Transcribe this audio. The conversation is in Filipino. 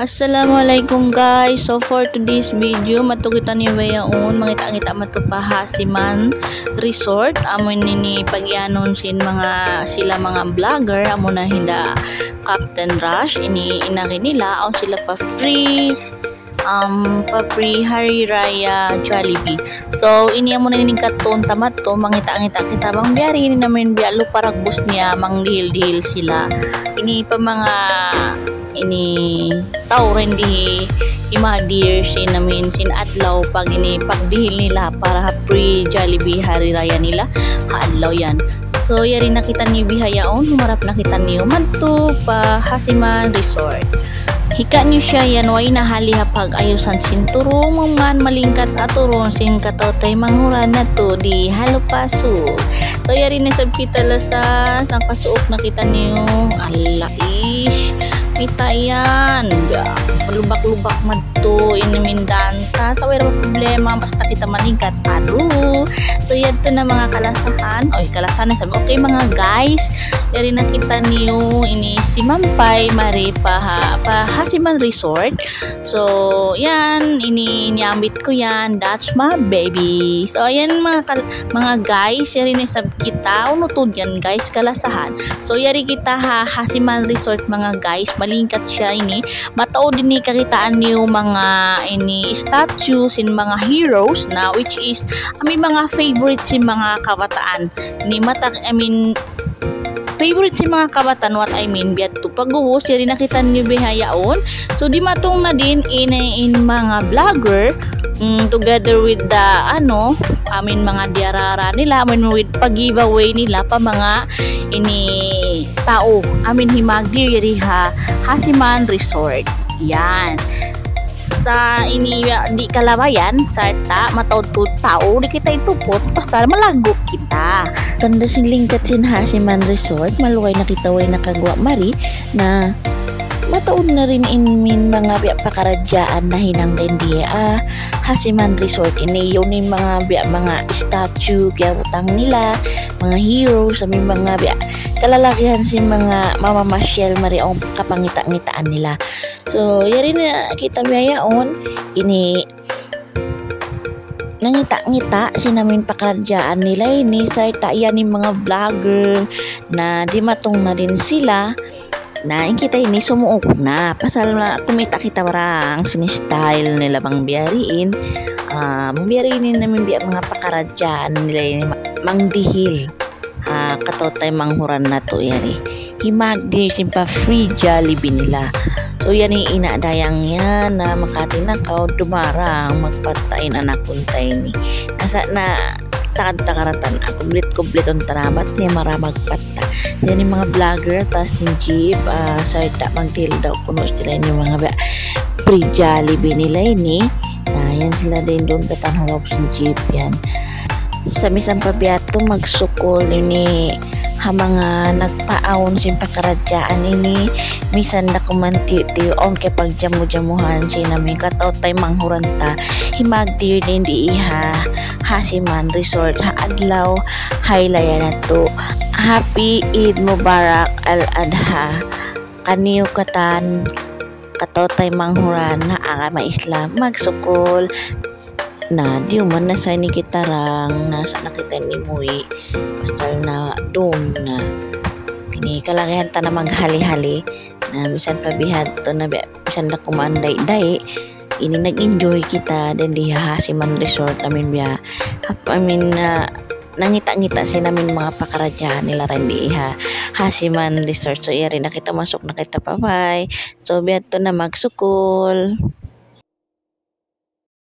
Assalamualaikum guys. So for today's video matukitan ni wayaon mangita-ngita matupahasiman resort amon nini pagyanon sila mga vlogger amo na hinda Captain Rush ini inaki nila on sila pa freeze pa pre Hari Raya Jollibee. So ini amo na ning katon tamat to mangita-ngita kita bang biari ni namin bialo paragbus niya manglihil-dihil sila. Ini pa mga ini tao rin di imadir sin namin sin adlaw pag ini pagdihil nila para pre Jollibee Hari Raya nila kaadlaw yan. So yari nakita ni bihayaon humarap nakita niyo madto pa Hasiman Resort. Hika niyo siya yan way nahalihapag ayusan sinturong man malingkat aturon sin katotay manghuran na to di halopaso. So yari na sab kita lasas nakasuok nakita niyo alaish kita yan lubak-lubak madto inimindanta sa wala problema basta kita malingkat aru. So yadto na mga kalasahan oy kalasan na sabi okay mga guys yari nakita niyo ini si Mampay Mari pa Hasiman Resort. So yan ini niambit ko yan that's my baby. So ayan mga guys yari na sab kita unutod yan guys kalasahan. So yari kita Hasiman Resort mga guys malingkat siya ini matao din ni kakitaan niyo mga ini statues in mga heroes na which is ami mga favorite si mga kabataan ni mata favorite si mga kabataan what I mean biat to pagguwos yari nakita niyo bihayaon. So di matong na din in mga vlogger together with the mga diarara nila with pag-giveaway nila pa mga ini tao himagdir yari Hasiman Resort yan sa ini di kalabayan sarta matawad po tao di kita itupot basta malago kita tanda sin lingkat sin Hasiman Resort maluway nakitaway nakagwa mari na mataon na rin in mga pakaradyaan na hinanggan diya Hasiman Resort ini yun yung mga statue kaya utang nila mga heroes sa mga kalalakihan si mga mamamasyal mari ang kapangita-ngitaan nila. So yari na kita biyayaon ini nangita-ngita si namin pakaradyaan nila ini sa yan yung mga vlogger na di matong na din sila na kita ini sumuok na pasal na kumita kita barang sinistyle nila bang biyariin biyariin namin mga pakaradyaan nila ini mangdihil katotay manghuran na to yari himagdir simpa free Jollibee nila. So yan yung inadayang yan na makatinakaw dumarang magpatain anak kuntay ni nasa na takad-takaratan kublit on tarabat niya maramagpata yan yung mga vlogger tas yung jeep sarta magtil daw kuno sila yung mga free Jollibee nila ini yan sila din doon katanhalop sa jeep yan sa misang pabiyato magsukol ini mga nagpaawon sin pakaradyaan ini misan na kumanti-tiyon kay pagjamu-jamuhan sina may katotay manghuranta himagdir din di Hasiman Resort adlaw haylaya na to Happy Eid Mubarak Al-Adha kaniyo katan katotay manghuran na agama Islam magsukol na di man na sa ni kitarang nasa nakita ni Muy pasal na doon na kalakihan ta na maghali-hali na bisan pabihad to na bisan na kumanday-day ini nag-enjoy kita din di Hasiman Resort namin nangita-ngita si namin mga pakaradyaan nila rin di Hasiman Resort. So yari na kita masok na kita bye so biya to na magsukol.